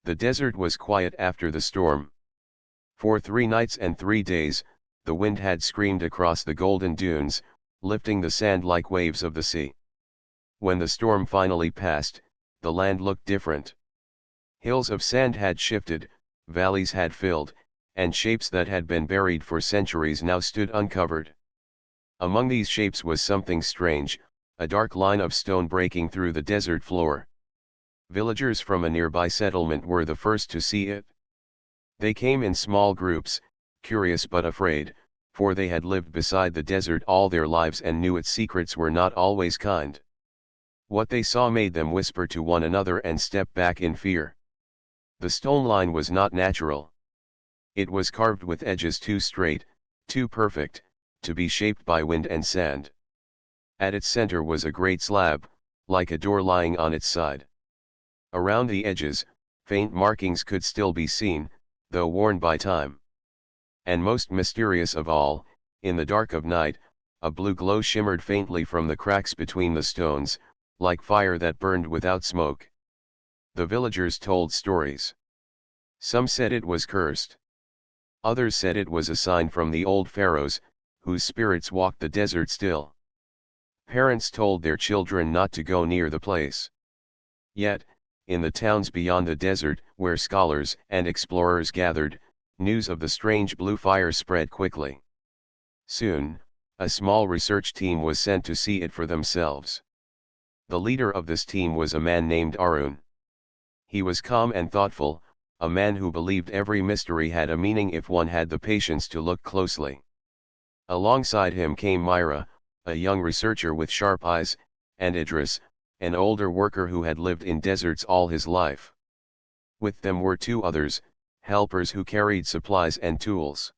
The desert was quiet after the storm. For 3 nights and 3 days, the wind had screamed across the golden dunes, lifting the sand like waves of the sea. When the storm finally passed, the land looked different. Hills of sand had shifted, valleys had filled, and shapes that had been buried for centuries now stood uncovered. Among these shapes was something strange, a dark line of stone breaking through the desert floor. Villagers from a nearby settlement were the first to see it. They came in small groups, curious but afraid, for they had lived beside the desert all their lives and knew its secrets were not always kind. What they saw made them whisper to one another and step back in fear. The stone line was not natural. It was carved with edges too straight, too perfect, to be shaped by wind and sand. At its center was a great slab, like a door lying on its side. Around the edges, faint markings could still be seen, though worn by time. And most mysterious of all, in the dark of night, a blue glow shimmered faintly from the cracks between the stones, like fire that burned without smoke. The villagers told stories. Some said it was cursed. Others said it was a sign from the old pharaohs, whose spirits walked the desert still. Parents told their children not to go near the place. Yet, in the towns beyond the desert, where scholars and explorers gathered, news of the strange blue fire spread quickly. Soon, a small research team was sent to see it for themselves. The leader of this team was a man named Arun. He was calm and thoughtful, a man who believed every mystery had a meaning if one had the patience to look closely. Alongside him came Myra, a young researcher with sharp eyes, and Idris, an older worker who had lived in deserts all his life. With them were 2 others, helpers who carried supplies and tools.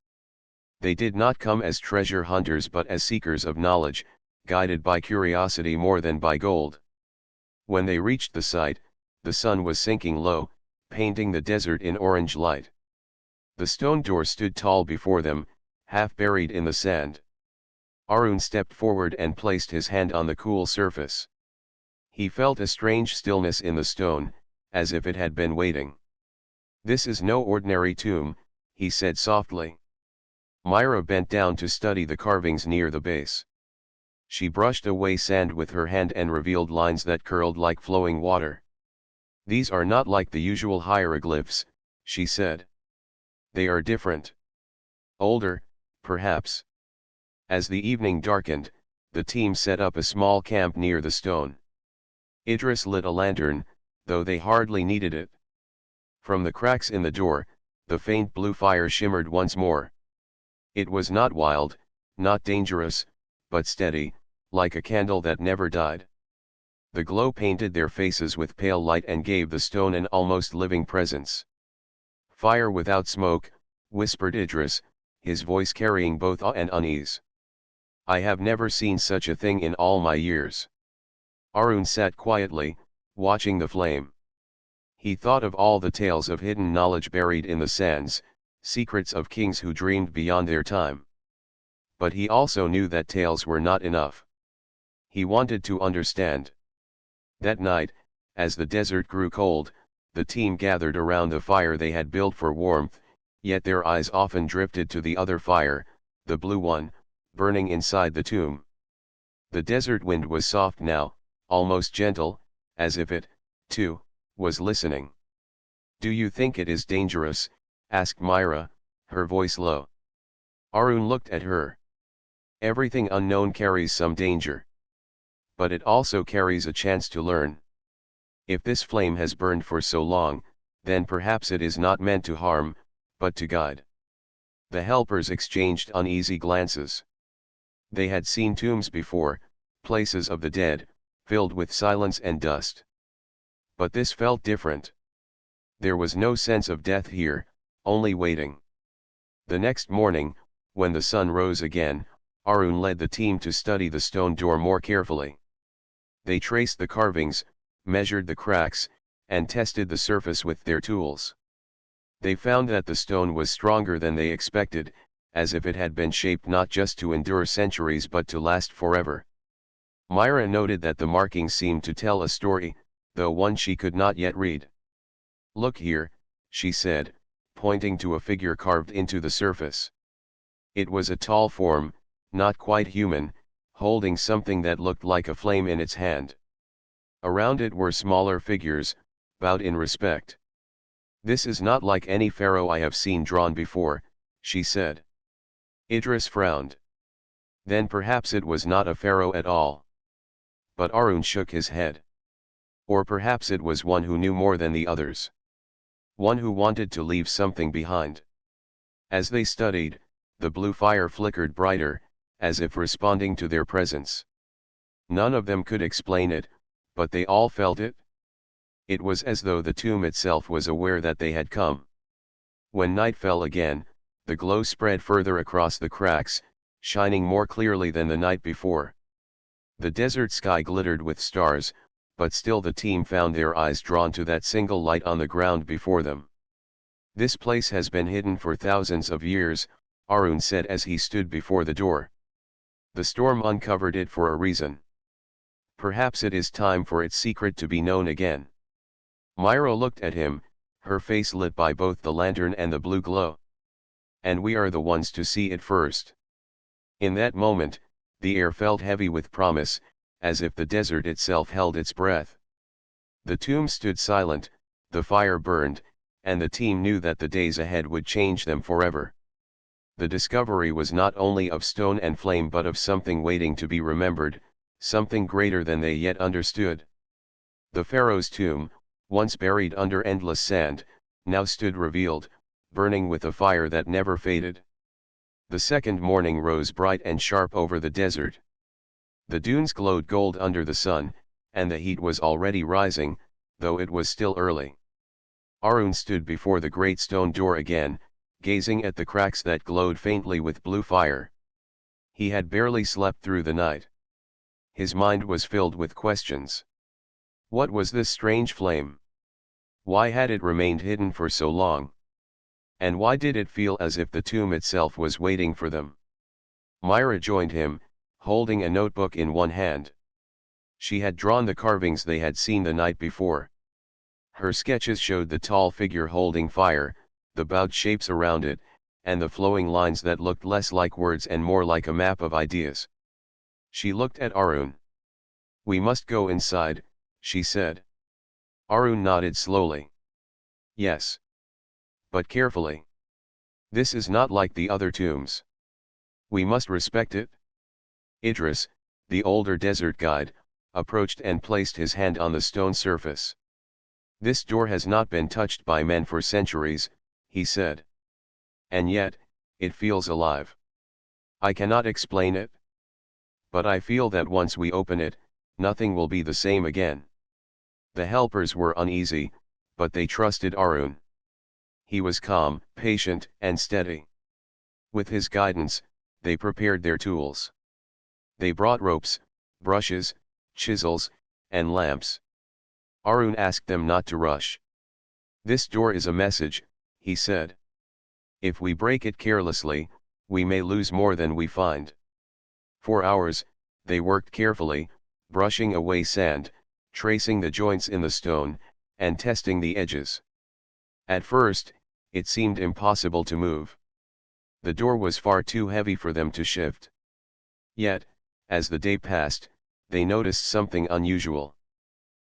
They did not come as treasure hunters but as seekers of knowledge, guided by curiosity more than by gold. When they reached the site, the sun was sinking low, painting the desert in orange light. The stone door stood tall before them, half buried in the sand. Arun stepped forward and placed his hand on the cool surface. He felt a strange stillness in the stone, as if it had been waiting. "This is no ordinary tomb," he said softly. Myra bent down to study the carvings near the base. She brushed away sand with her hand and revealed lines that curled like flowing water. "These are not like the usual hieroglyphs," she said. "They are different. Older, perhaps." As the evening darkened, the team set up a small camp near the stone. Idris lit a lantern, though they hardly needed it. From the cracks in the door, the faint blue fire shimmered once more. It was not wild, not dangerous, but steady, like a candle that never died. The glow painted their faces with pale light and gave the stone an almost living presence. "Fire without smoke," whispered Idris, his voice carrying both awe and unease. "I have never seen such a thing in all my years." Arun sat quietly, watching the flame. He thought of all the tales of hidden knowledge buried in the sands, secrets of kings who dreamed beyond their time. But he also knew that tales were not enough. He wanted to understand. That night, as the desert grew cold, the team gathered around the fire they had built for warmth, yet their eyes often drifted to the other fire, the blue one, burning inside the tomb. The desert wind was soft now, almost gentle, as if it, too, was listening. "Do you think it is dangerous?" asked Myra, her voice low. Arun looked at her. "Everything unknown carries some danger. But it also carries a chance to learn. If this flame has burned for so long, then perhaps it is not meant to harm, but to guide." The helpers exchanged uneasy glances. They had seen tombs before, places of the dead, filled with silence and dust. But this felt different. There was no sense of death here, only waiting. The next morning, when the sun rose again, Arun led the team to study the stone door more carefully. They traced the carvings, measured the cracks, and tested the surface with their tools. They found that the stone was stronger than they expected, as if it had been shaped not just to endure centuries but to last forever. Myra noted that the markings seemed to tell a story, though one she could not yet read. "Look here," she said, pointing to a figure carved into the surface. It was a tall form, not quite human, holding something that looked like a flame in its hand. Around it were smaller figures, bowed in respect. "This is not like any pharaoh I have seen drawn before," she said. Idris frowned. Then perhaps it was not a pharaoh at all. But Arun shook his head. Or perhaps it was one who knew more than the others. One who wanted to leave something behind. As they studied, the blue fire flickered brighter, as if responding to their presence. None of them could explain it, but they all felt it. It was as though the tomb itself was aware that they had come. When night fell again, the glow spread further across the cracks, shining more clearly than the night before. The desert sky glittered with stars, but still the team found their eyes drawn to that single light on the ground before them. "This place has been hidden for thousands of years," Arun said as he stood before the door. "The storm uncovered it for a reason. Perhaps it is time for its secret to be known again." Myra looked at him, her face lit by both the lantern and the blue glow. "And we are the ones to see it first." In that moment, the air felt heavy with promise, as if the desert itself held its breath. The tomb stood silent, the fire burned, and the team knew that the days ahead would change them forever. The discovery was not only of stone and flame but of something waiting to be remembered, something greater than they yet understood. The pharaoh's tomb, once buried under endless sand, now stood revealed, burning with a fire that never faded. The second morning rose bright and sharp over the desert. The dunes glowed gold under the sun, and the heat was already rising, though it was still early. Arun stood before the great stone door again, gazing at the cracks that glowed faintly with blue fire. He had barely slept through the night. His mind was filled with questions. What was this strange flame? Why had it remained hidden for so long? And why did it feel as if the tomb itself was waiting for them? Myra joined him, holding a notebook in one hand. She had drawn the carvings they had seen the night before. Her sketches showed the tall figure holding fire, the bowed shapes around it, and the flowing lines that looked less like words and more like a map of ideas. She looked at Arun. "We must go inside," she said. Arun nodded slowly. "Yes. But carefully. This is not like the other tombs. We must respect it." Idris, the older desert guide, approached and placed his hand on the stone surface. "This door has not been touched by men for centuries," he said. "And yet, it feels alive. I cannot explain it. But I feel that once we open it, nothing will be the same again." The helpers were uneasy, but they trusted Arun. He was calm, patient, and steady. With his guidance, they prepared their tools. They brought ropes, brushes, chisels, and lamps. Arun asked them not to rush. "This door is a message," he said. "If we break it carelessly, we may lose more than we find." For hours, they worked carefully, brushing away sand, tracing the joints in the stone, and testing the edges. At first, it seemed impossible to move. The door was far too heavy for them to shift. Yet, as the day passed, they noticed something unusual.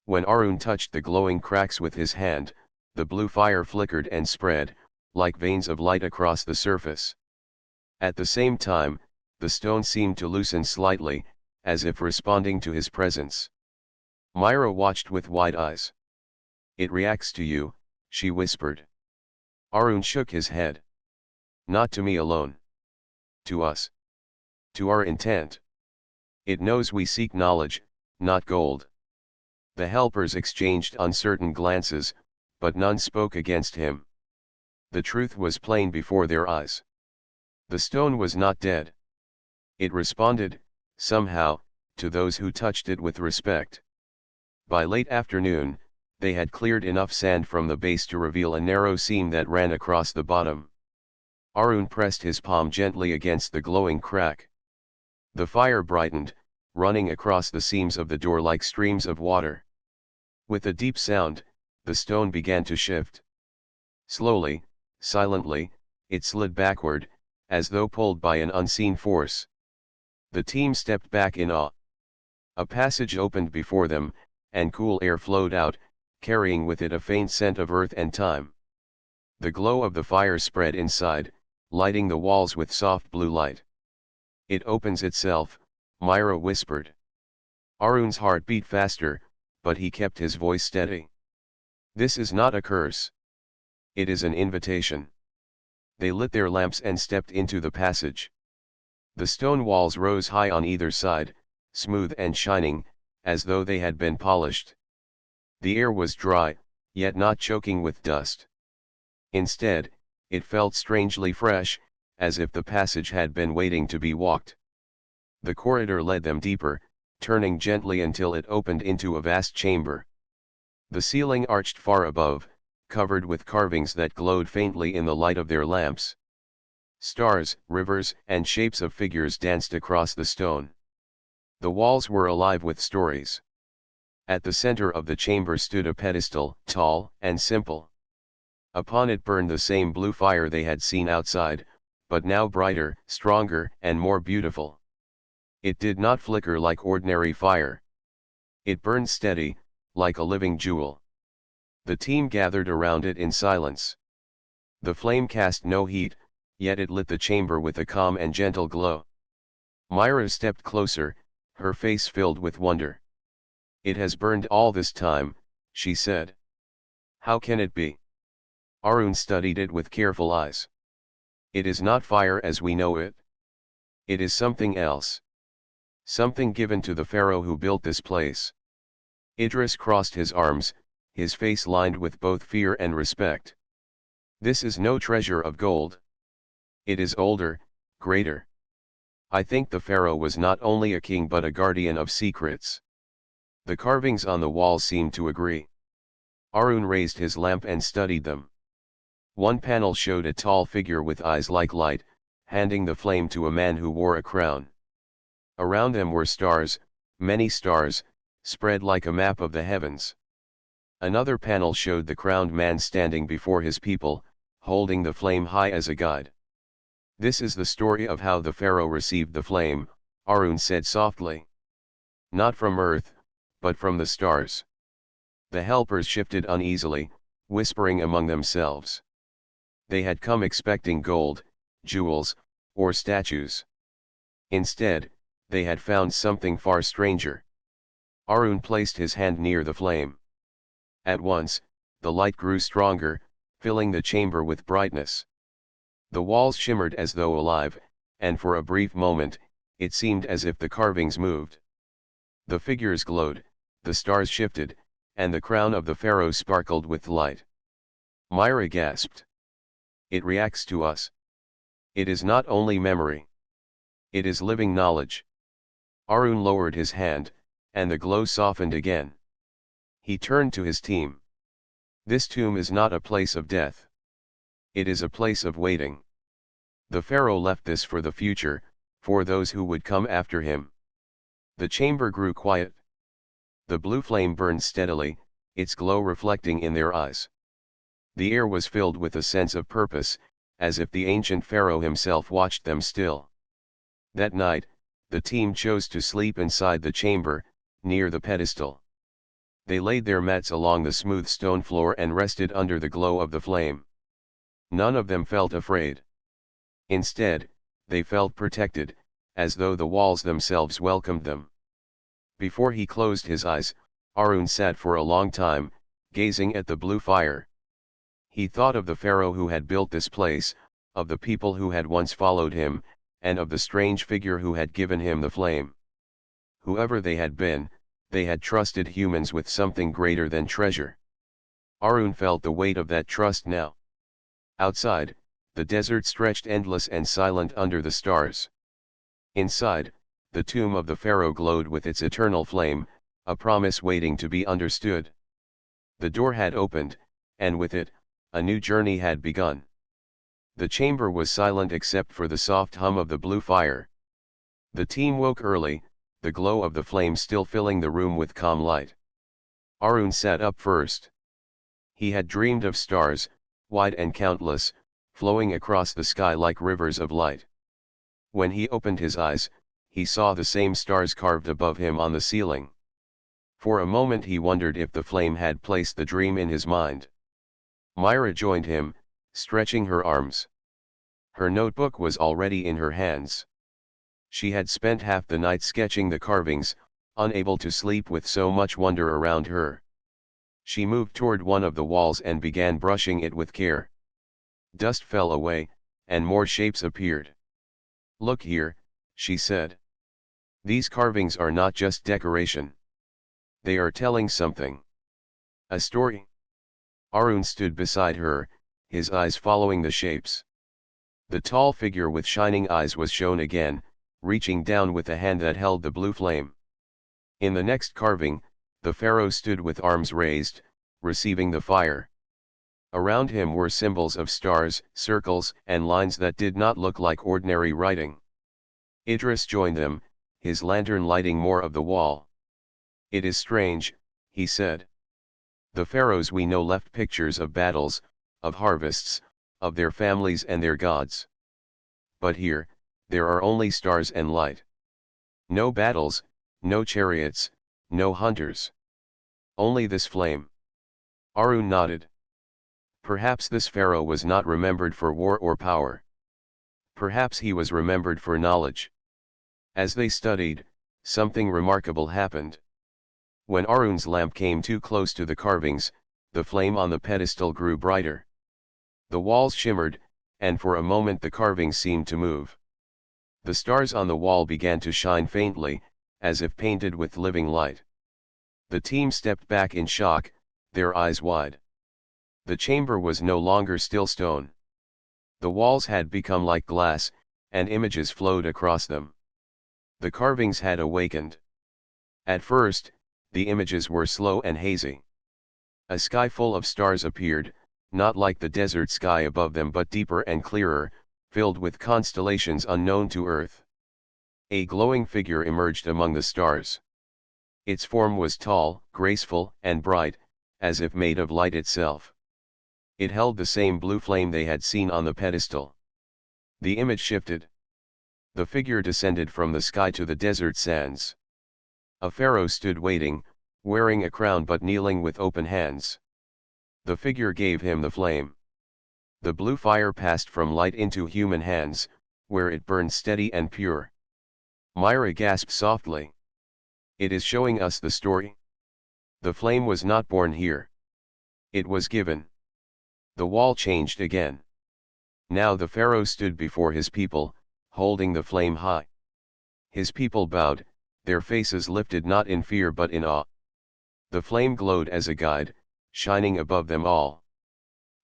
When Arun touched the glowing cracks with his hand, the blue fire flickered and spread, like veins of light across the surface. At the same time, the stone seemed to loosen slightly, as if responding to his presence. Myra watched with wide eyes. "It reacts to you," she whispered. Arun shook his head. "Not to me alone. To us. To our intent. It knows we seek knowledge, not gold." The helpers exchanged uncertain glances, but none spoke against him. The truth was plain before their eyes. The stone was not dead. It responded, somehow, to those who touched it with respect. By late afternoon, they had cleared enough sand from the base to reveal a narrow seam that ran across the bottom. Arun pressed his palm gently against the glowing crack. The fire brightened, running across the seams of the door like streams of water. With a deep sound, the stone began to shift. Slowly, silently, it slid backward, as though pulled by an unseen force. The team stepped back in awe. A passage opened before them, and cool air flowed out, carrying with it a faint scent of earth and time. The glow of the fire spread inside, lighting the walls with soft blue light. "It opens itself," Myra whispered. Arun's heart beat faster, but he kept his voice steady. "This is not a curse. It is an invitation." They lit their lamps and stepped into the passage. The stone walls rose high on either side, smooth and shining, as though they had been polished. The air was dry, yet not choking with dust. Instead, it felt strangely fresh, as if the passage had been waiting to be walked. The corridor led them deeper, turning gently until it opened into a vast chamber. The ceiling arched far above, covered with carvings that glowed faintly in the light of their lamps. Stars, rivers, and shapes of figures danced across the stone. The walls were alive with stories. At the center of the chamber stood a pedestal, tall and simple. Upon it burned the same blue fire they had seen outside, but now brighter, stronger, and more beautiful. It did not flicker like ordinary fire. It burned steady, like a living jewel. The team gathered around it in silence. The flame cast no heat, yet it lit the chamber with a calm and gentle glow. Myra stepped closer, her face filled with wonder. "It has burned all this time," she said. "How can it be?" Arun studied it with careful eyes. "It is not fire as we know it. It is something else. Something given to the pharaoh who built this place." Idris crossed his arms, his face lined with both fear and respect. "This is no treasure of gold. It is older, greater. I think the pharaoh was not only a king but a guardian of secrets." The carvings on the walls seemed to agree. Arun raised his lamp and studied them. One panel showed a tall figure with eyes like light, handing the flame to a man who wore a crown. Around them were stars, many stars, spread like a map of the heavens. Another panel showed the crowned man standing before his people, holding the flame high as a guide. "This is the story of how the pharaoh received the flame," Arun said softly. "Not from earth, but from the stars." The helpers shifted uneasily, whispering among themselves. They had come expecting gold, jewels, or statues. Instead, they had found something far stranger. Arun placed his hand near the flame. At once, the light grew stronger, filling the chamber with brightness. The walls shimmered as though alive, and for a brief moment, it seemed as if the carvings moved. The figures glowed, the stars shifted, and the crown of the pharaoh sparkled with light. Myra gasped. "It reacts to us. It is not only memory. It is living knowledge." Arun lowered his hand, and the glow softened again. He turned to his team. "This tomb is not a place of death. It is a place of waiting. The pharaoh left this for the future, for those who would come after him." The chamber grew quiet. The blue flame burned steadily, its glow reflecting in their eyes. The air was filled with a sense of purpose, as if the ancient pharaoh himself watched them still. That night, the team chose to sleep inside the chamber, near the pedestal. They laid their mats along the smooth stone floor and rested under the glow of the flame. None of them felt afraid. Instead, they felt protected, as though the walls themselves welcomed them. Before he closed his eyes, Arun sat for a long time, gazing at the blue fire. He thought of the pharaoh who had built this place, of the people who had once followed him, and of the strange figure who had given him the flame. Whoever they had been, they had trusted humans with something greater than treasure. Arun felt the weight of that trust now. Outside, the desert stretched endless and silent under the stars. Inside, the tomb of the pharaoh glowed with its eternal flame, a promise waiting to be understood. The door had opened, and with it, a new journey had begun. The chamber was silent except for the soft hum of the blue fire. The team woke early, the glow of the flame still filling the room with calm light. Arun sat up first. He had dreamed of stars, wide and countless, flowing across the sky like rivers of light. When he opened his eyes, he saw the same stars carved above him on the ceiling. For a moment he wondered if the flame had placed the dream in his mind. Myra joined him, stretching her arms. Her notebook was already in her hands. She had spent half the night sketching the carvings, unable to sleep with so much wonder around her. She moved toward one of the walls and began brushing it with care. Dust fell away, and more shapes appeared. "Look here," she said. "These carvings are not just decoration. They are telling something. A story." Arun stood beside her, his eyes following the shapes. The tall figure with shining eyes was shown again, reaching down with a hand that held the blue flame. In the next carving, the pharaoh stood with arms raised, receiving the fire. Around him were symbols of stars, circles, and lines that did not look like ordinary writing. Idris joined them, his lantern lighting more of the wall. "It is strange," he said. "The pharaohs we know left pictures of battles, of harvests, of their families and their gods. But here, there are only stars and light. No battles, no chariots, no hunters. Only this flame." Arun nodded. Perhaps this pharaoh was not remembered for war or power. Perhaps he was remembered for knowledge. As they studied, something remarkable happened. When Arun's lamp came too close to the carvings, the flame on the pedestal grew brighter. The walls shimmered, and for a moment the carvings seemed to move. The stars on the wall began to shine faintly, as if painted with living light. The team stepped back in shock, their eyes wide. The chamber was no longer still stone. The walls had become like glass, and images flowed across them. The carvings had awakened. At first, the images were slow and hazy. A sky full of stars appeared, not like the desert sky above them but deeper and clearer, filled with constellations unknown to Earth. A glowing figure emerged among the stars. Its form was tall, graceful, and bright, as if made of light itself. It held the same blue flame they had seen on the pedestal. The image shifted. The figure descended from the sky to the desert sands. A pharaoh stood waiting, wearing a crown but kneeling with open hands. The figure gave him the flame. The blue fire passed from light into human hands, where it burned steady and pure. Myra gasped softly. "It is showing us the story. The flame was not born here. It was given." The wall changed again. Now the pharaoh stood before his people, holding the flame high. His people bowed, their faces lifted not in fear but in awe. The flame glowed as a guide, shining above them all.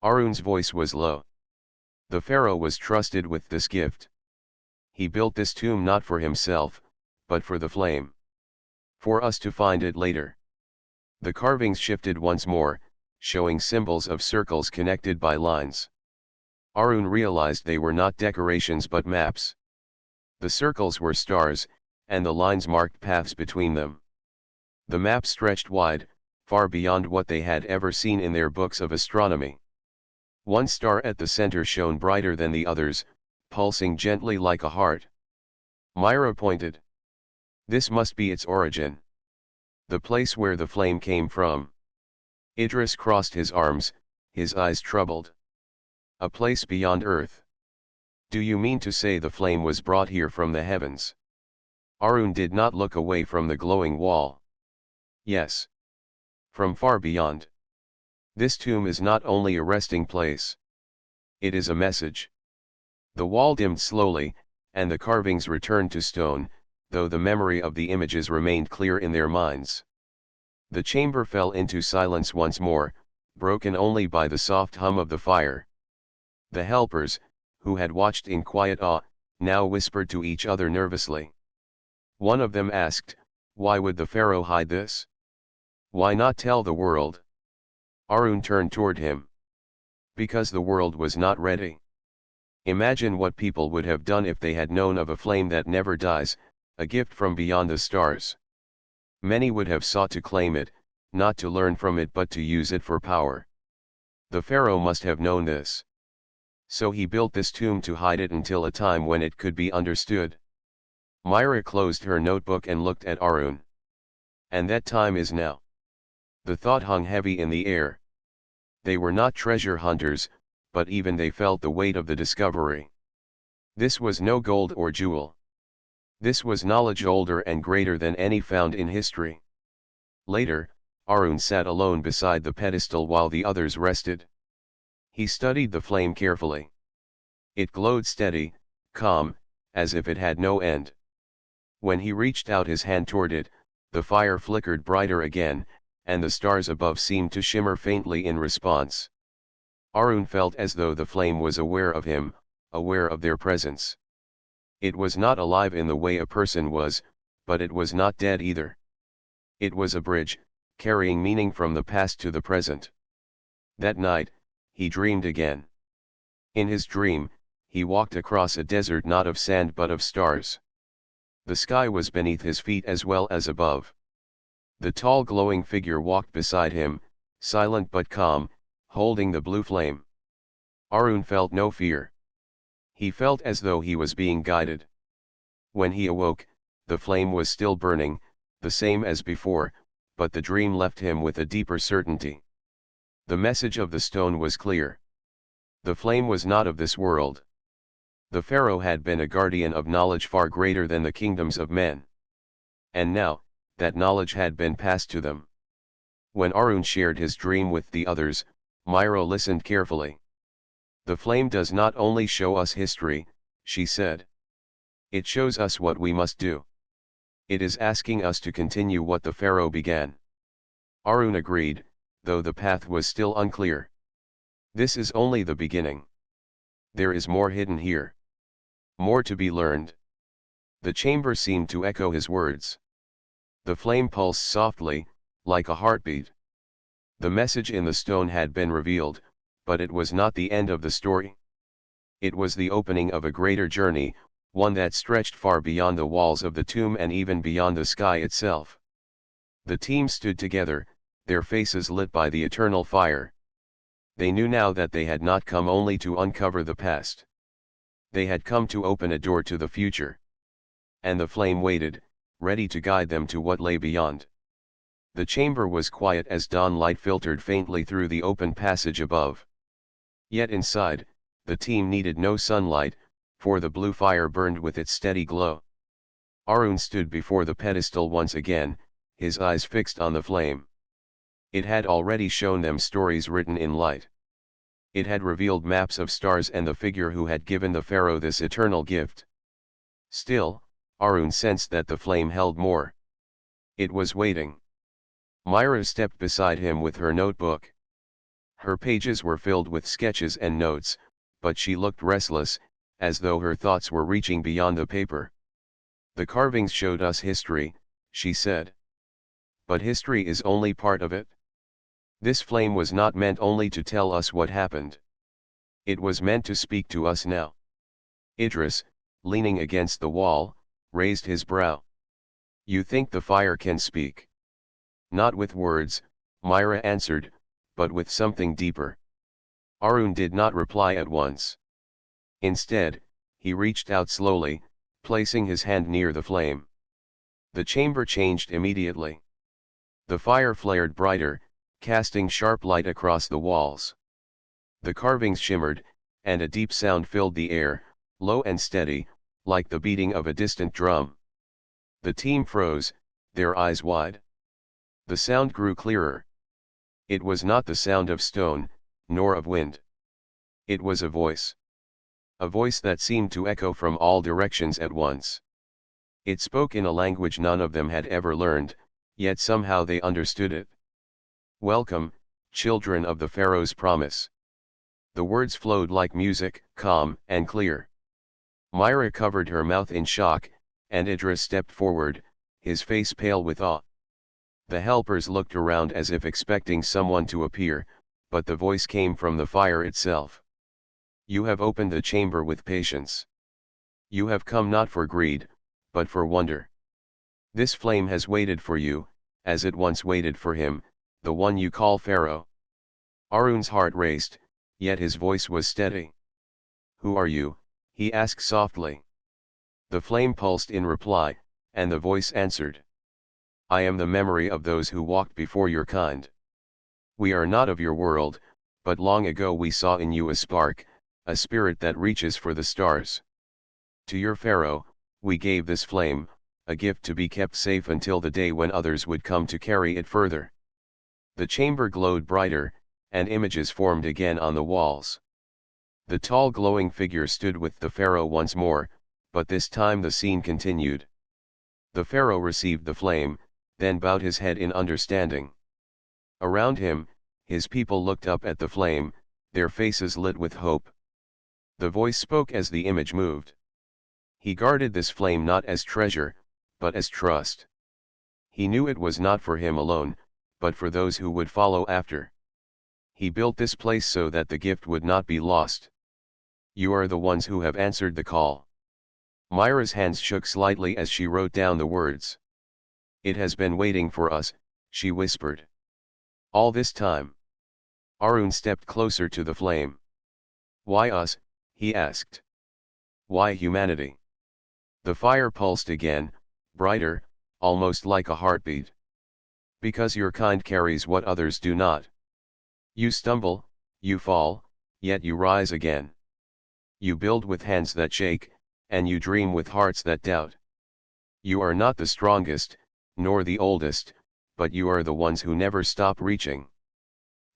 Arun's voice was low. The pharaoh was trusted with this gift. He built this tomb not for himself, but for the flame. For us to find it later. The carvings shifted once more, showing symbols of circles connected by lines. Arun realized they were not decorations but maps. The circles were stars, and the lines marked paths between them. The map stretched wide, far beyond what they had ever seen in their books of astronomy. One star at the center shone brighter than the others, pulsing gently like a heart. Myra pointed. "This must be its origin. The place where the flame came from." Idris crossed his arms, his eyes troubled. "A place beyond Earth. Do you mean to say the flame was brought here from the heavens?" Arun did not look away from the glowing wall. "Yes. From far beyond. This tomb is not only a resting place. It is a message." The wall dimmed slowly, and the carvings returned to stone, though the memory of the images remained clear in their minds. The chamber fell into silence once more, broken only by the soft hum of the fire. The helpers, who had watched in quiet awe, now whispered to each other nervously. One of them asked, "Why would the pharaoh hide this? Why not tell the world?" Arun turned toward him. "Because the world was not ready. Imagine what people would have done if they had known of a flame that never dies, a gift from beyond the stars. Many would have sought to claim it, not to learn from it but to use it for power. The pharaoh must have known this. So he built this tomb to hide it until a time when it could be understood. Myra closed her notebook and looked at Arun. And that time is now. The thought hung heavy in the air. They were not treasure hunters, but even they felt the weight of the discovery. This was no gold or jewel. This was knowledge older and greater than any found in history. Later, Arun sat alone beside the pedestal while the others rested. He studied the flame carefully. It glowed steady, calm, as if it had no end. When he reached out his hand toward it, the fire flickered brighter again, and the stars above seemed to shimmer faintly in response. Arun felt as though the flame was aware of him, aware of their presence. It was not alive in the way a person was, but it was not dead either. It was a bridge, carrying meaning from the past to the present. That night, he dreamed again. In his dream, he walked across a desert not of sand but of stars. The sky was beneath his feet as well as above. The tall glowing figure walked beside him, silent but calm, holding the blue flame. Arun felt no fear. He felt as though he was being guided. When he awoke, the flame was still burning, the same as before, but the dream left him with a deeper certainty. The message of the stone was clear. The flame was not of this world. The pharaoh had been a guardian of knowledge far greater than the kingdoms of men. And now, that knowledge had been passed to them. When Arun shared his dream with the others, Myra listened carefully. The flame does not only show us history, she said. It shows us what we must do. It is asking us to continue what the pharaoh began. Arun agreed, though the path was still unclear. This is only the beginning. There is more hidden here. More to be learned. The chamber seemed to echo his words. The flame pulsed softly, like a heartbeat. The message in the stone had been revealed, but it was not the end of the story. It was the opening of a greater journey, one that stretched far beyond the walls of the tomb and even beyond the sky itself. The team stood together, their faces lit by the eternal fire. They knew now that they had not come only to uncover the past. They had come to open a door to the future. And the flame waited, ready to guide them to what lay beyond. The chamber was quiet as dawn light filtered faintly through the open passage above. Yet inside, the team needed no sunlight, for the blue fire burned with its steady glow. Arun stood before the pedestal once again, his eyes fixed on the flame. It had already shown them stories written in light. It had revealed maps of stars and the figure who had given the pharaoh this eternal gift. Still, Arun sensed that the flame held more. It was waiting. Myra stepped beside him with her notebook. Her pages were filled with sketches and notes, but she looked restless, as though her thoughts were reaching beyond the paper. The carvings showed us history, she said. But history is only part of it. This flame was not meant only to tell us what happened. It was meant to speak to us now. Idris, leaning against the wall, raised his brow. You think the fire can speak? Not with words, Myra answered, but with something deeper. Arun did not reply at once. Instead, he reached out slowly, placing his hand near the flame. The chamber changed immediately. The fire flared brighter, casting sharp light across the walls. The carvings shimmered, and a deep sound filled the air, low and steady, like the beating of a distant drum. The team froze, their eyes wide. The sound grew clearer. It was not the sound of stone, nor of wind. It was a voice. A voice that seemed to echo from all directions at once. It spoke in a language none of them had ever learned, yet somehow they understood it. Welcome, children of the Pharaoh's promise. The words flowed like music, calm and clear. Myra covered her mouth in shock, and Idris stepped forward, his face pale with awe. The helpers looked around as if expecting someone to appear, but the voice came from the fire itself. You have opened the chamber with patience. You have come not for greed, but for wonder. This flame has waited for you, as it once waited for him, the one you call Pharaoh. Arun's heart raced, yet his voice was steady. "Who are you?" he asked softly. The flame pulsed in reply, and the voice answered. "I am the memory of those who walked before your kind. We are not of your world, but long ago we saw in you a spark, a spirit that reaches for the stars. To your Pharaoh, we gave this flame, a gift to be kept safe until the day when others would come to carry it further." The chamber glowed brighter, and images formed again on the walls. The tall glowing figure stood with the Pharaoh once more, but this time the scene continued. The Pharaoh received the flame, then bowed his head in understanding. Around him, his people looked up at the flame, their faces lit with hope. The voice spoke as the image moved. He guarded this flame not as treasure, but as trust. He knew it was not for him alone, but for those who would follow after. He built this place so that the gift would not be lost. You are the ones who have answered the call. Myra's hands shook slightly as she wrote down the words. It has been waiting for us, she whispered. All this time. Arun stepped closer to the flame. Why us? He asked. Why humanity? The fire pulsed again, brighter, almost like a heartbeat. Because your kind carries what others do not. You stumble, you fall, yet you rise again. You build with hands that shake, and you dream with hearts that doubt. You are not the strongest, nor the oldest, but you are the ones who never stop reaching.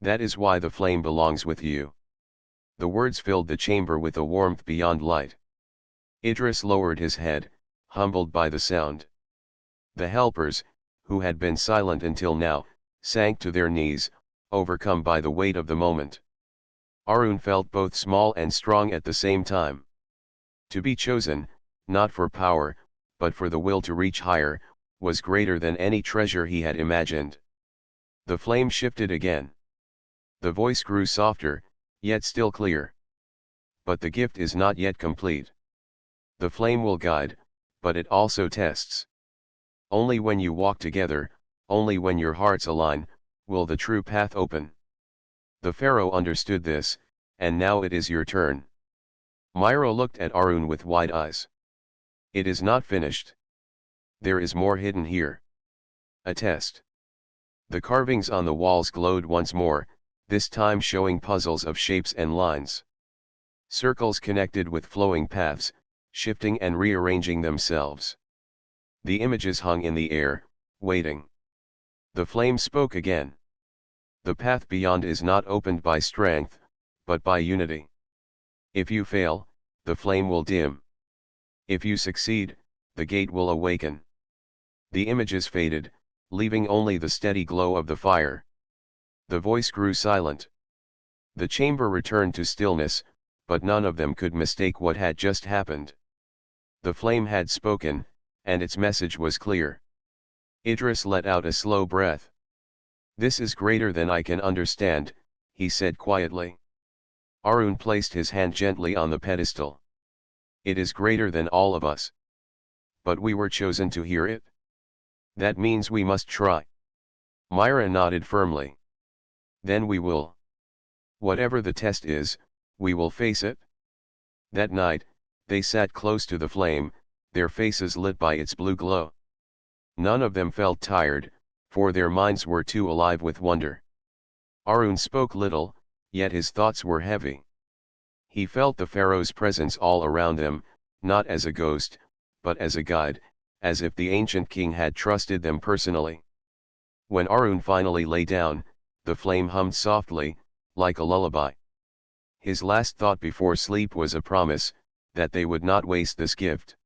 That is why the flame belongs with you. The words filled the chamber with a warmth beyond light. Idris lowered his head, humbled by the sound. The helpers, who had been silent until now, sank to their knees, overcome by the weight of the moment. Arun felt both small and strong at the same time. To be chosen, not for power, but for the will to reach higher, was greater than any treasure he had imagined. The flame shifted again. The voice grew softer, yet still clear. But the gift is not yet complete. The flame will guide, but it also tests. Only when you walk together, only when your hearts align, will the true path open. The Pharaoh understood this, and now it is your turn. Myra looked at Arun with wide eyes. It is not finished. There is more hidden here. A test. The carvings on the walls glowed once more, this time showing puzzles of shapes and lines. Circles connected with flowing paths, shifting and rearranging themselves. The images hung in the air, waiting. The flame spoke again. The path beyond is not opened by strength, but by unity. If you fail, the flame will dim. If you succeed, the gate will awaken. The images faded, leaving only the steady glow of the fire. The voice grew silent. The chamber returned to stillness, but none of them could mistake what had just happened. The flame had spoken, and its message was clear. Idris let out a slow breath. This is greater than I can understand, he said quietly. Arun placed his hand gently on the pedestal. It is greater than all of us. But we were chosen to hear it. That means we must try. Myra nodded firmly. Then we will. Whatever the test is, we will face it. That night, they sat close to the flame, their faces lit by its blue glow. None of them felt tired, for their minds were too alive with wonder. Arun spoke little, yet his thoughts were heavy. He felt the Pharaoh's presence all around them, not as a ghost, but as a guide, as if the ancient king had trusted them personally. When Arun finally lay down, the flame hummed softly, like a lullaby. His last thought before sleep was a promise, that they would not waste this gift.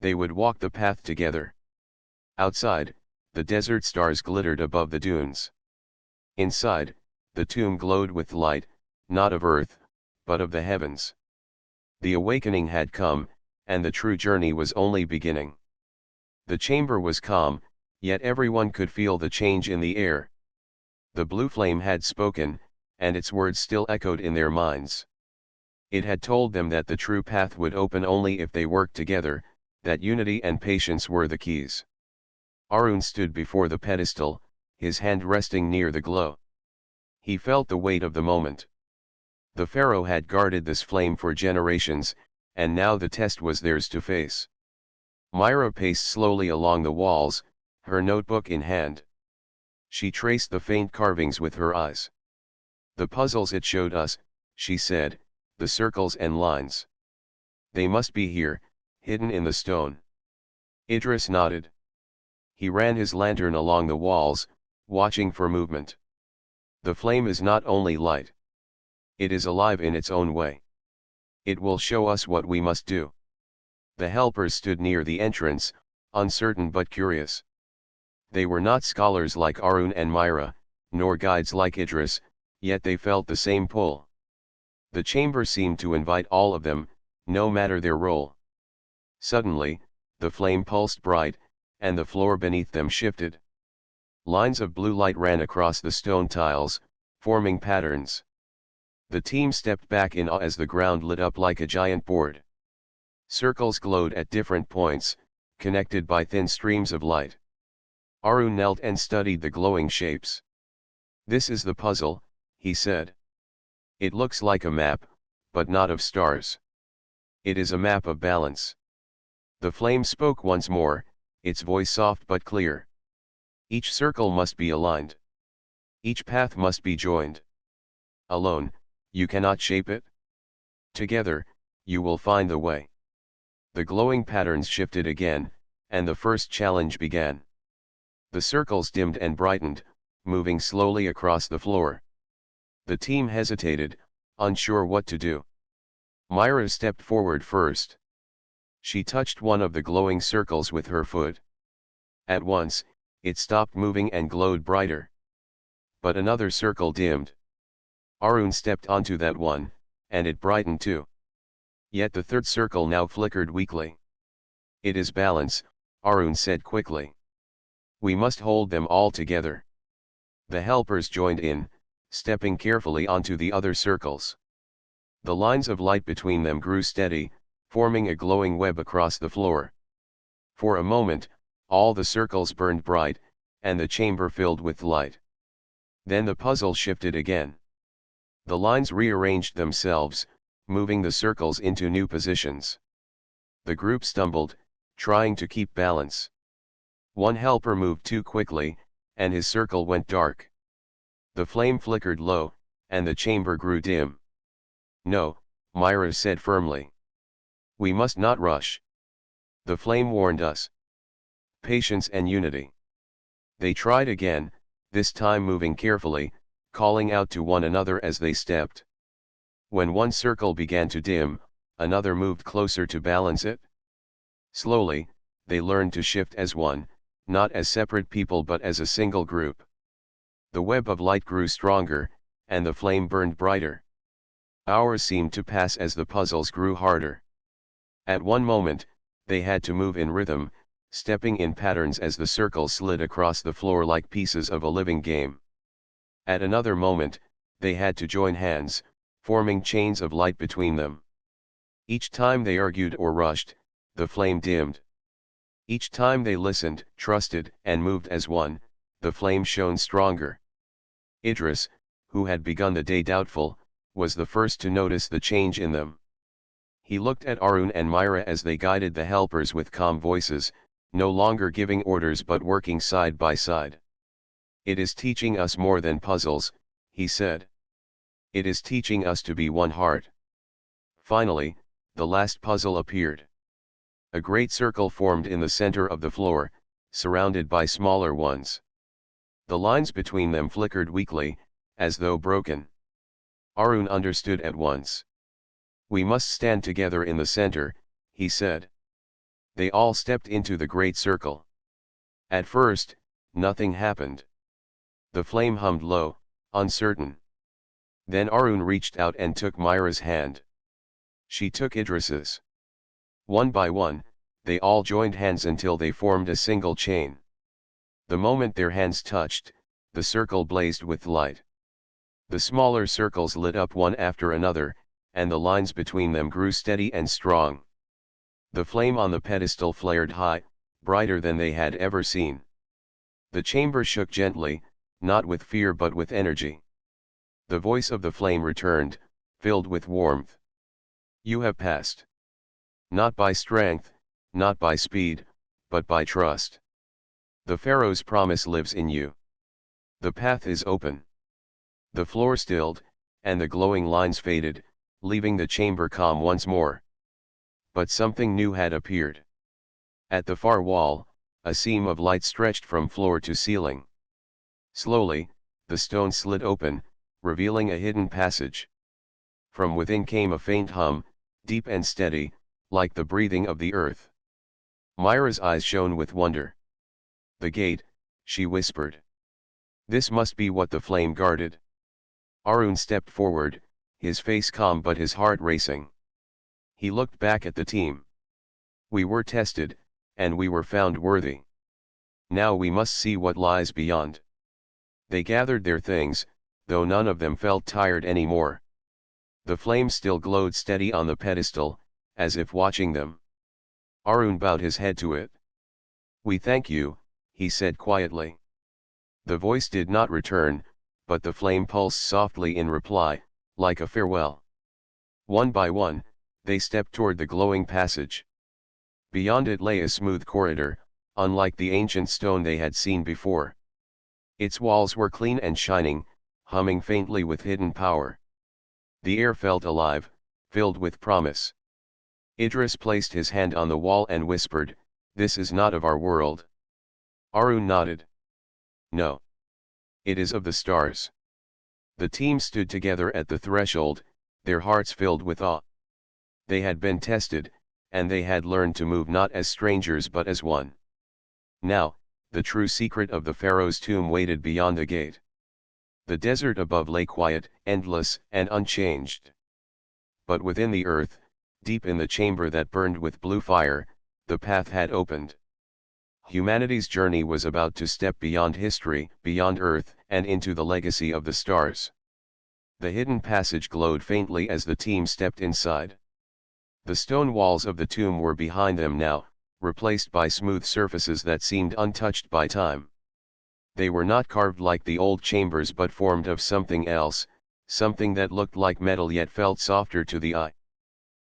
They would walk the path together. Outside, the desert stars glittered above the dunes. Inside, the tomb glowed with light, not of earth, but of the heavens. The awakening had come, and the true journey was only beginning. The chamber was calm, yet everyone could feel the change in the air. The blue flame had spoken, and its words still echoed in their minds. It had told them that the true path would open only if they worked together, that unity and patience were the keys. Arun stood before the pedestal, his hand resting near the glow. He felt the weight of the moment. The pharaoh had guarded this flame for generations, and now the test was theirs to face. Myra paced slowly along the walls, her notebook in hand. She traced the faint carvings with her eyes. "The puzzles it showed us," she said, "the circles and lines. They must be here, hidden in the stone." Idris nodded. He ran his lantern along the walls, watching for movement. "The flame is not only light. It is alive in its own way. It will show us what we must do." The helpers stood near the entrance, uncertain but curious. They were not scholars like Arun and Myra, nor guides like Idris, yet they felt the same pull. The chamber seemed to invite all of them, no matter their role. Suddenly, the flame pulsed bright, and the floor beneath them shifted. Lines of blue light ran across the stone tiles, forming patterns. The team stepped back in awe as the ground lit up like a giant board. Circles glowed at different points, connected by thin streams of light. Arun knelt and studied the glowing shapes. "This is the puzzle," he said. "It looks like a map, but not of stars. It is a map of balance." The flame spoke once more, its voice soft but clear. "Each circle must be aligned. Each path must be joined. Alone, you cannot shape it. Together, you will find the way." The glowing patterns shifted again, and the first challenge began. The circles dimmed and brightened, moving slowly across the floor. The team hesitated, unsure what to do. Myra stepped forward first. She touched one of the glowing circles with her foot. At once, it stopped moving and glowed brighter. But another circle dimmed. Arun stepped onto that one, and it brightened too. Yet the third circle now flickered weakly. "It is balance," Arun said quickly. "We must hold them all together." The helpers joined in, stepping carefully onto the other circles. The lines of light between them grew steady, forming a glowing web across the floor. For a moment, all the circles burned bright, and the chamber filled with light. Then the puzzle shifted again. The lines rearranged themselves, moving the circles into new positions. The group stumbled, trying to keep balance. One helper moved too quickly, and his circle went dark. The flame flickered low, and the chamber grew dim. "No," Myra said firmly. "We must not rush. The flame warned us. Patience and unity." They tried again, this time moving carefully, calling out to one another as they stepped. When one circle began to dim, another moved closer to balance it. Slowly, they learned to shift as one, not as separate people but as a single group. The web of light grew stronger, and the flame burned brighter. Hours seemed to pass as the puzzles grew harder. At one moment, they had to move in rhythm, stepping in patterns as the circles slid across the floor like pieces of a living game. At another moment, they had to join hands, forming chains of light between them. Each time they argued or rushed, the flame dimmed. Each time they listened, trusted, and moved as one, the flame shone stronger. Idris, who had begun the day doubtful, was the first to notice the change in them. He looked at Arun and Myra as they guided the helpers with calm voices, no longer giving orders but working side by side. "It is teaching us more than puzzles," he said. "It is teaching us to be one heart." Finally, the last puzzle appeared. A great circle formed in the center of the floor, surrounded by smaller ones. The lines between them flickered weakly, as though broken. Arun understood at once. "We must stand together in the center," he said. They all stepped into the great circle. At first, nothing happened. The flame hummed low, uncertain. Then Arun reached out and took Myra's hand. She took Idris's. One by one, they all joined hands until they formed a single chain. The moment their hands touched, the circle blazed with light. The smaller circles lit up one after another, and the lines between them grew steady and strong. The flame on the pedestal flared high, brighter than they had ever seen. The chamber shook gently, not with fear but with energy. The voice of the flame returned, filled with warmth. You have passed. Not by strength, not by speed, but by trust. The Pharaoh's promise lives in you. The path is open. The floor stilled, and the glowing lines faded, leaving the chamber calm once more. But something new had appeared. At the far wall, a seam of light stretched from floor to ceiling. Slowly, the stone slid open, revealing a hidden passage. From within came a faint hum, deep and steady, like the breathing of the earth. Myra's eyes shone with wonder. The gate, she whispered. This must be what the flame guarded. Arun stepped forward, his face calm but his heart racing. He looked back at the team. We were tested, and we were found worthy. Now we must see what lies beyond. They gathered their things, though none of them felt tired anymore. The flame still glowed steady on the pedestal, as if watching them. Arun bowed his head to it. We thank you, he said quietly. The voice did not return, but the flame pulsed softly in reply, like a farewell. One by one, they stepped toward the glowing passage. Beyond it lay a smooth corridor, unlike the ancient stone they had seen before. Its walls were clean and shining, humming faintly with hidden power. The air felt alive, filled with promise. Idris placed his hand on the wall and whispered, "This is not of our world." Arun nodded. "No. It is of the stars." The team stood together at the threshold, their hearts filled with awe. They had been tested, and they had learned to move not as strangers but as one. Now, the true secret of the Pharaoh's tomb waited beyond the gate. The desert above lay quiet, endless, and unchanged. But within the earth, deep in the chamber that burned with blue fire, the path had opened. Humanity's journey was about to step beyond history, beyond Earth, and into the legacy of the stars. The hidden passage glowed faintly as the team stepped inside. The stone walls of the tomb were behind them now, replaced by smooth surfaces that seemed untouched by time. They were not carved like the old chambers but formed of something else, something that looked like metal yet felt softer to the eye.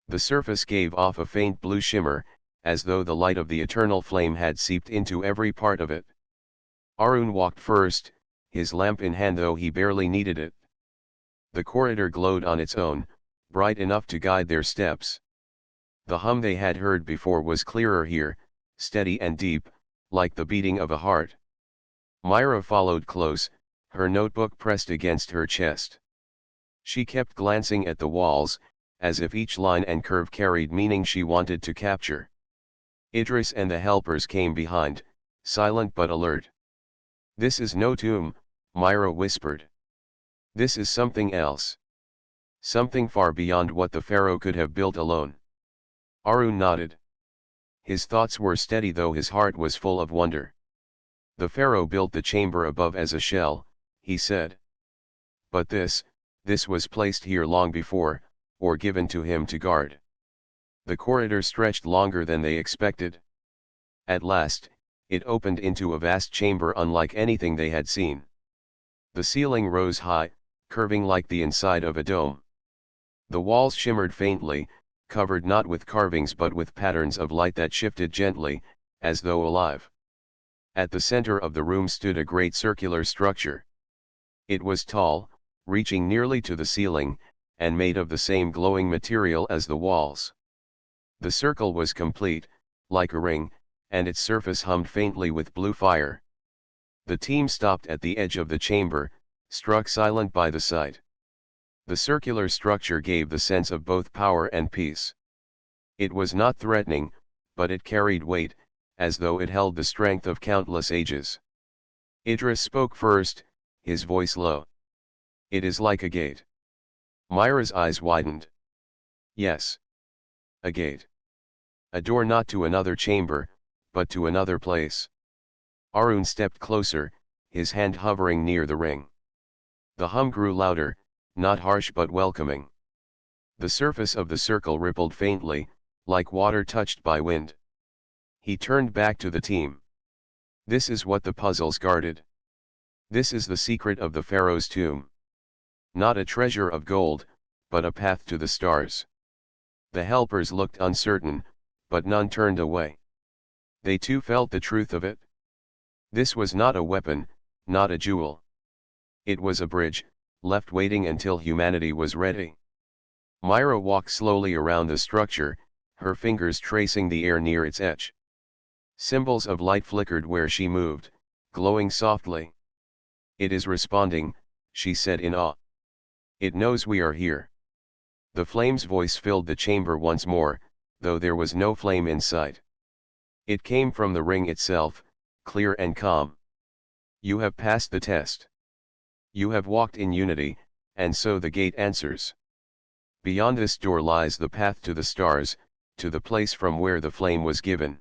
The surface gave off a faint blue shimmer, as though the light of the eternal flame had seeped into every part of it. Arun walked first, his lamp in hand though he barely needed it. The corridor glowed on its own, bright enough to guide their steps. The hum they had heard before was clearer here, steady and deep, like the beating of a heart. Myra followed close, her notebook pressed against her chest. She kept glancing at the walls, as if each line and curve carried meaning she wanted to capture. Idris and the helpers came behind, silent but alert. "This is no tomb," Myra whispered. "This is something else. Something far beyond what the Pharaoh could have built alone." Arun nodded. His thoughts were steady though his heart was full of wonder. "The Pharaoh built the chamber above as a shell," he said. "But this was placed here long before, or given to him to guard." The corridor stretched longer than they expected. At last, it opened into a vast chamber unlike anything they had seen. The ceiling rose high, curving like the inside of a dome. The walls shimmered faintly, covered not with carvings but with patterns of light that shifted gently, as though alive. At the center of the room stood a great circular structure. It was tall, reaching nearly to the ceiling, and made of the same glowing material as the walls. The circle was complete, like a ring, and its surface hummed faintly with blue fire. The team stopped at the edge of the chamber, struck silent by the sight. The circular structure gave the sense of both power and peace. It was not threatening, but it carried weight, as though it held the strength of countless ages. Idris spoke first, his voice low. "It is like a gate." Myra's eyes widened. "Yes. A gate. A door not to another chamber, but to another place." Arun stepped closer, his hand hovering near the ring. The hum grew louder, not harsh but welcoming. The surface of the circle rippled faintly, like water touched by wind. He turned back to the team. "This is what the puzzles guarded. This is the secret of the Pharaoh's tomb. Not a treasure of gold, but a path to the stars. The helpers looked uncertain, but none turned away. They too felt the truth of it. This was not a weapon, not a jewel. It was a bridge, left waiting until humanity was ready. Myra walked slowly around the structure, her fingers tracing the air near its edge. Symbols of light flickered where she moved, glowing softly. "It is responding," she said in awe. "It knows we are here." The flame's voice filled the chamber once more, though there was no flame in sight. It came from the ring itself, clear and calm. "You have passed the test. You have walked in unity, and so the gate answers. Beyond this door lies the path to the stars, to the place from where the flame was given.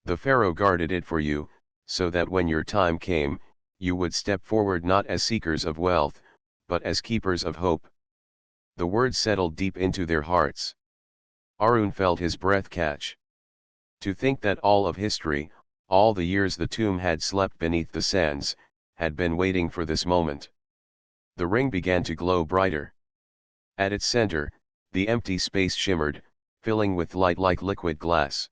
The Pharaoh guarded it for you, so that when your time came, you would step forward not as seekers of wealth, but as keepers of hope." The words settled deep into their hearts. Arun felt his breath catch. To think that all of history, all the years the tomb had slept beneath the sands, had been waiting for this moment. The ring began to glow brighter. At its center, the empty space shimmered, filling with light like liquid glass.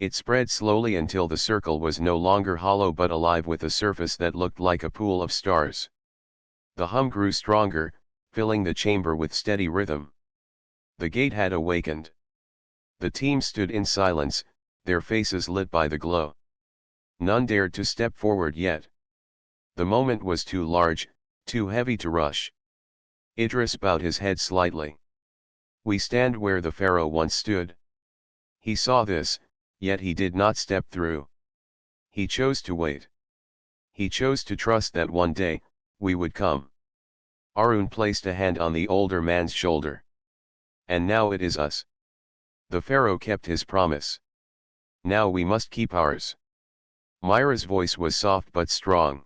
It spread slowly until the circle was no longer hollow but alive with a surface that looked like a pool of stars. The hum grew stronger, filling the chamber with steady rhythm. The gate had awakened. The team stood in silence, their faces lit by the glow. None dared to step forward yet. The moment was too large, too heavy to rush. Idris bowed his head slightly. "We stand where the Pharaoh once stood." He saw this, yet he did not step through. He chose to wait. He chose to trust that one day, we would come. Arun placed a hand on the older man's shoulder. "And now it is us." The Pharaoh kept his promise. Now we must keep ours. Myra's voice was soft but strong.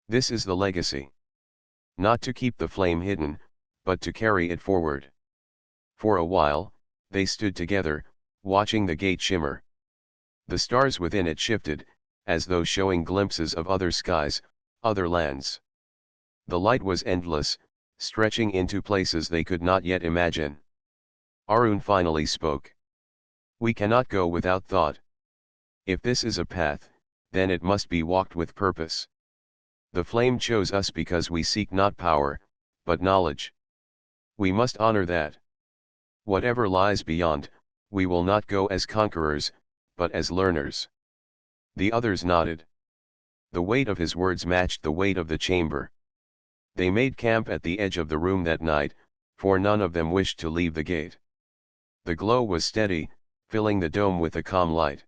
"This is the legacy. Not to keep the flame hidden, but to carry it forward." For a while, they stood together, watching the gate shimmer. The stars within it shifted, as though showing glimpses of other skies, other lands. The light was endless, stretching into places they could not yet imagine. Arun finally spoke. "We cannot go without thought. If this is a path, then it must be walked with purpose. The flame chose us because we seek not power, but knowledge. We must honor that. Whatever lies beyond, we will not go as conquerors, but as learners." The others nodded. The weight of his words matched the weight of the chamber. They made camp at the edge of the room that night, for none of them wished to leave the gate. The glow was steady, filling the dome with a calm light.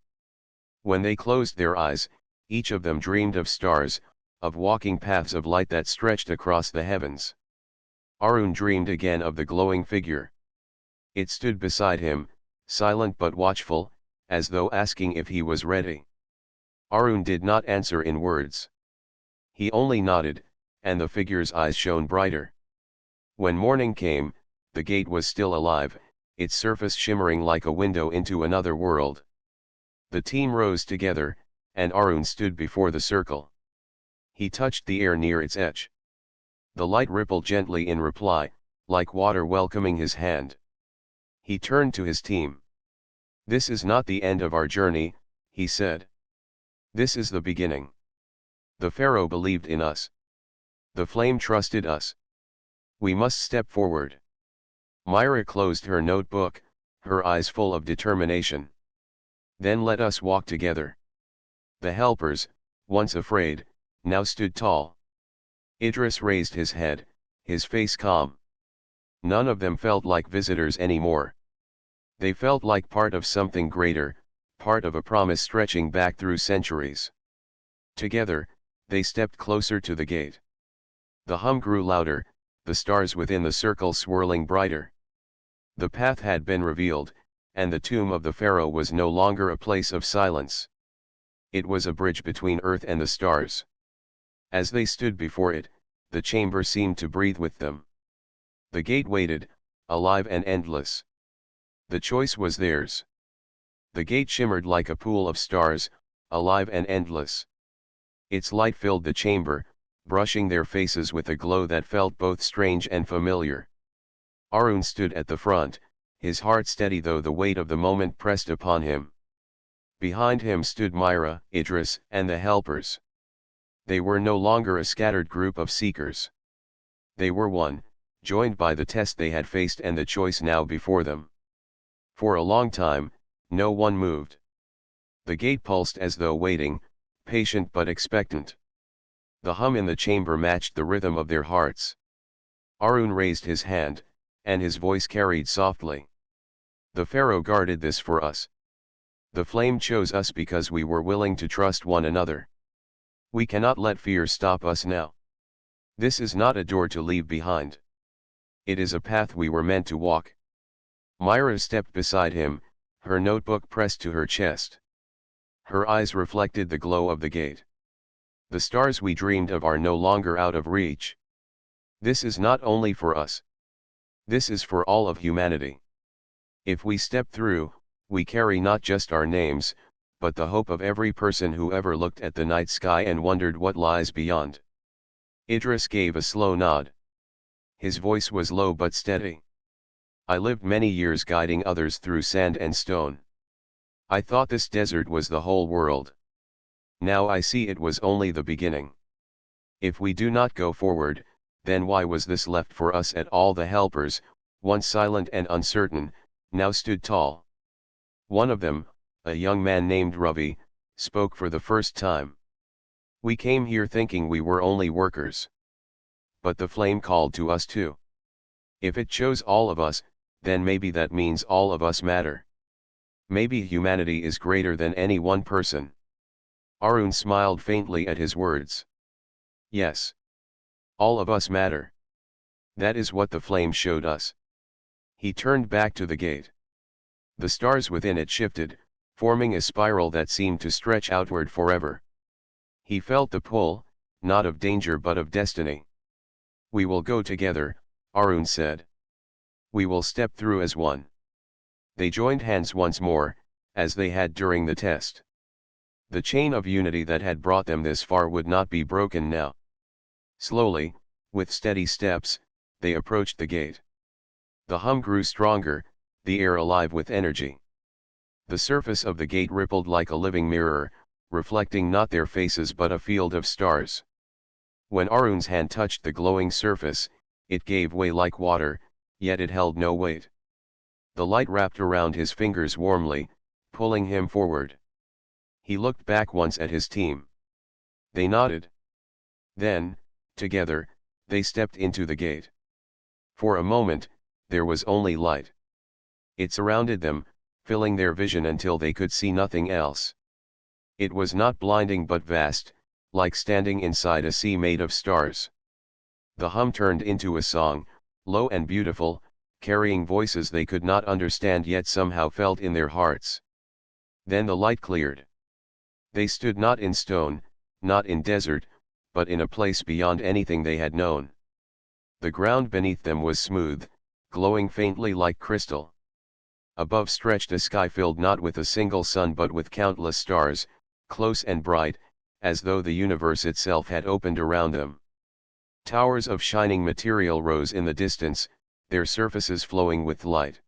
When they closed their eyes, each of them dreamed of stars, of walking paths of light that stretched across the heavens. Arun dreamed again of the glowing figure. It stood beside him, silent but watchful, as though asking if he was ready. Arun did not answer in words. He only nodded, and the figure's eyes shone brighter. When morning came, the gate was still alive, its surface shimmering like a window into another world. The team rose together, and Arun stood before the circle. He touched the air near its edge. The light rippled gently in reply, like water welcoming his hand. He turned to his team. "This is not the end of our journey," he said. "This is the beginning. The Pharaoh believed in us. The flame trusted us. We must step forward." Myra closed her notebook, her eyes full of determination. "Then let us walk together." The helpers, once afraid, now stood tall. Idris raised his head, his face calm. None of them felt like visitors anymore. They felt like part of something greater, part of a promise stretching back through centuries. Together, they stepped closer to the gate. The hum grew louder, the stars within the circle swirling brighter. The path had been revealed, and the tomb of the Pharaoh was no longer a place of silence. It was a bridge between earth and the stars. As they stood before it, the chamber seemed to breathe with them. The gate waited, alive and endless. The choice was theirs. The gate shimmered like a pool of stars, alive and endless. Its light filled the chamber, brushing their faces with a glow that felt both strange and familiar. Arun stood at the front, his heart steady though the weight of the moment pressed upon him. Behind him stood Myra, Idris, and the helpers. They were no longer a scattered group of seekers. They were one, joined by the test they had faced and the choice now before them. For a long time, no one moved. The gate pulsed as though waiting, patient but expectant. The hum in the chamber matched the rhythm of their hearts. Arun raised his hand, and his voice carried softly. The Pharaoh guarded this for us. The flame chose us because we were willing to trust one another. We cannot let fear stop us now. This is not a door to leave behind. It is a path we were meant to walk. Myra stepped beside him, her notebook pressed to her chest. Her eyes reflected the glow of the gate. The stars we dreamed of are no longer out of reach. This is not only for us. This is for all of humanity. If we step through, we carry not just our names, but the hope of every person who ever looked at the night sky and wondered what lies beyond. Idris gave a slow nod. His voice was low but steady. I lived many years guiding others through sand and stone. I thought this desert was the whole world. Now I see it was only the beginning. If we do not go forward, then why was this left for us at all? The helpers, once silent and uncertain, now stood tall. One of them, a young man named Ravi, spoke for the first time. We came here thinking we were only workers. But the flame called to us too. If it chose all of us, then maybe that means all of us matter. Maybe humanity is greater than any one person. Arun smiled faintly at his words. Yes. All of us matter. That is what the flame showed us. He turned back to the gate. The stars within it shifted, forming a spiral that seemed to stretch outward forever. He felt the pull, not of danger but of destiny. We will go together, Arun said. We will step through as one. They joined hands once more, as they had during the test. The chain of unity that had brought them this far would not be broken now. Slowly, with steady steps, they approached the gate. The hum grew stronger, the air alive with energy. The surface of the gate rippled like a living mirror, reflecting not their faces but a field of stars. When Arun's hand touched the glowing surface, it gave way like water, yet it held no weight. The light wrapped around his fingers warmly, pulling him forward. He looked back once at his team. They nodded. Then, together, they stepped into the gate. For a moment, there was only light. It surrounded them, filling their vision until they could see nothing else. It was not blinding but vast, like standing inside a sea made of stars. The hum turned into a song, low and beautiful, carrying voices they could not understand yet somehow felt in their hearts. Then the light cleared. They stood not in stone, not in desert, but in a place beyond anything they had known. The ground beneath them was smooth, glowing faintly like crystal. Above stretched a sky filled not with a single sun but with countless stars, close and bright, as though the universe itself had opened around them. Towers of shining material rose in the distance, their surfaces flowing with light.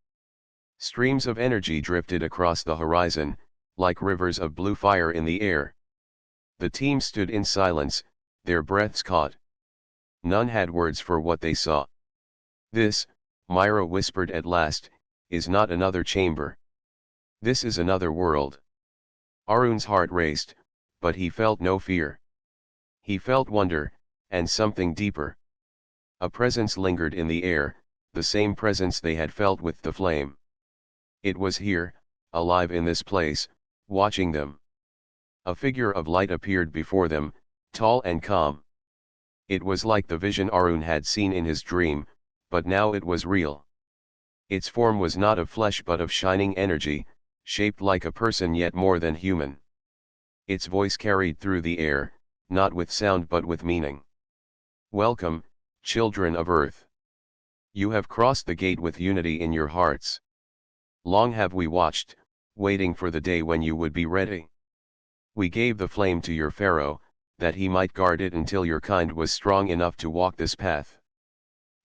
Streams of energy drifted across the horizon, like rivers of blue fire in the air. The team stood in silence, their breaths caught. None had words for what they saw. This, Myra whispered at last, is not another chamber. This is another world. Arun's heart raced, but he felt no fear. He felt wonder, and something deeper. A presence lingered in the air, the same presence they had felt with the flame. It was here, alive in this place, watching them. A figure of light appeared before them, tall and calm. It was like the vision Arun had seen in his dream, but now it was real. Its form was not of flesh but of shining energy, shaped like a person yet more than human. Its voice carried through the air, not with sound but with meaning. Welcome, children of earth. You have crossed the gate with unity in your hearts. Long have we watched, waiting for the day when you would be ready. We gave the flame to your Pharaoh, that he might guard it until your kind was strong enough to walk this path.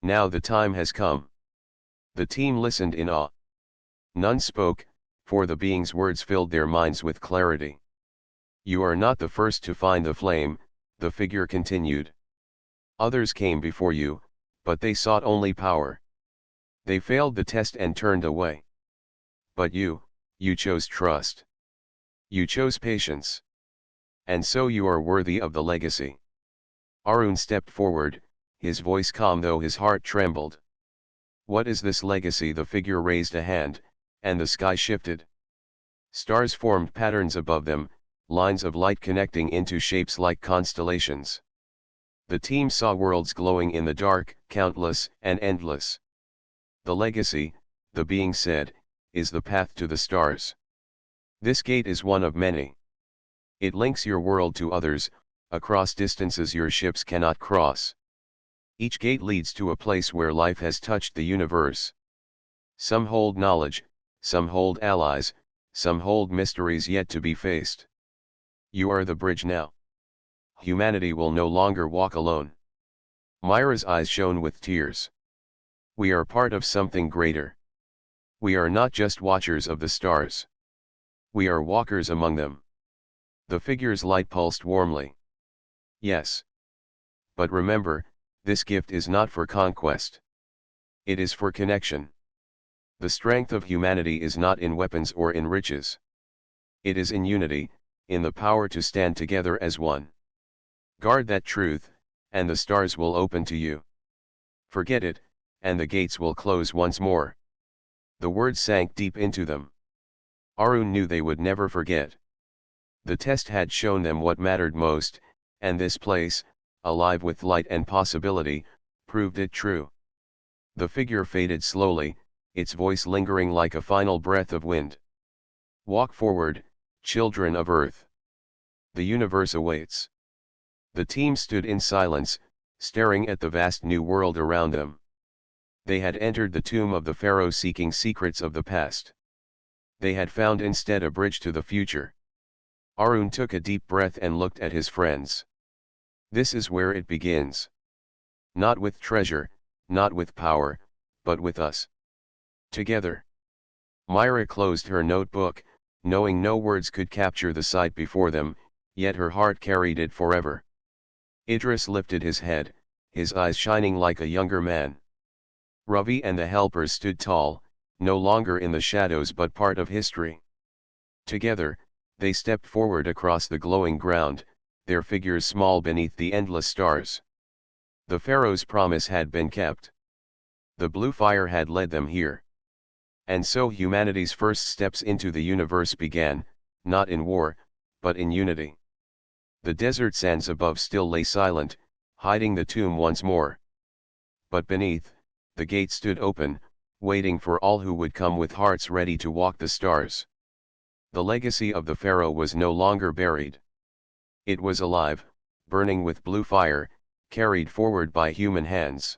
Now the time has come. The team listened in awe. None spoke, for the being's words filled their minds with clarity. You are not the first to find the flame, the figure continued. Others came before you, but they sought only power. They failed the test and turned away. But you chose trust. You chose patience. And so you are worthy of the legacy. Arun stepped forward, his voice calm though his heart trembled. What is this legacy? The figure raised a hand, and the sky shifted. Stars formed patterns above them, lines of light connecting into shapes like constellations. The team saw worlds glowing in the dark, countless and endless. The legacy, the being said, is the path to the stars. This gate is one of many. It links your world to others, across distances your ships cannot cross. Each gate leads to a place where life has touched the universe. Some hold knowledge, some hold allies, some hold mysteries yet to be faced. You are the bridge now. Humanity will no longer walk alone. Myra's eyes shone with tears. We are part of something greater. We are not just watchers of the stars. We are walkers among them. The figure's light pulsed warmly. Yes. But remember, this gift is not for conquest. It is for connection. The strength of humanity is not in weapons or in riches. It is in unity, in the power to stand together as one. Guard that truth, and the stars will open to you. Forget it, and the gates will close once more. The words sank deep into them. Arun knew they would never forget. The test had shown them what mattered most, and this place, alive with light and possibility, proved it true. The figure faded slowly, its voice lingering like a final breath of wind. Walk forward, children of Earth. The universe awaits. The team stood in silence, staring at the vast new world around them. They had entered the tomb of the Pharaoh seeking secrets of the past. They had found instead a bridge to the future. Arun took a deep breath and looked at his friends. This is where it begins. Not with treasure, not with power, but with us. Together. Myra closed her notebook, knowing no words could capture the sight before them, yet her heart carried it forever. Idris lifted his head, his eyes shining like a younger man. Ravi and the helpers stood tall, no longer in the shadows but part of history. Together, they stepped forward across the glowing ground, their figures small beneath the endless stars. The Pharaoh's promise had been kept. The blue fire had led them here. And so humanity's first steps into the universe began, not in war, but in unity. The desert sands above still lay silent, hiding the tomb once more. But beneath, the gate stood open, waiting for all who would come with hearts ready to walk the stars. The legacy of the Pharaoh was no longer buried. It was alive, burning with blue fire, carried forward by human hands.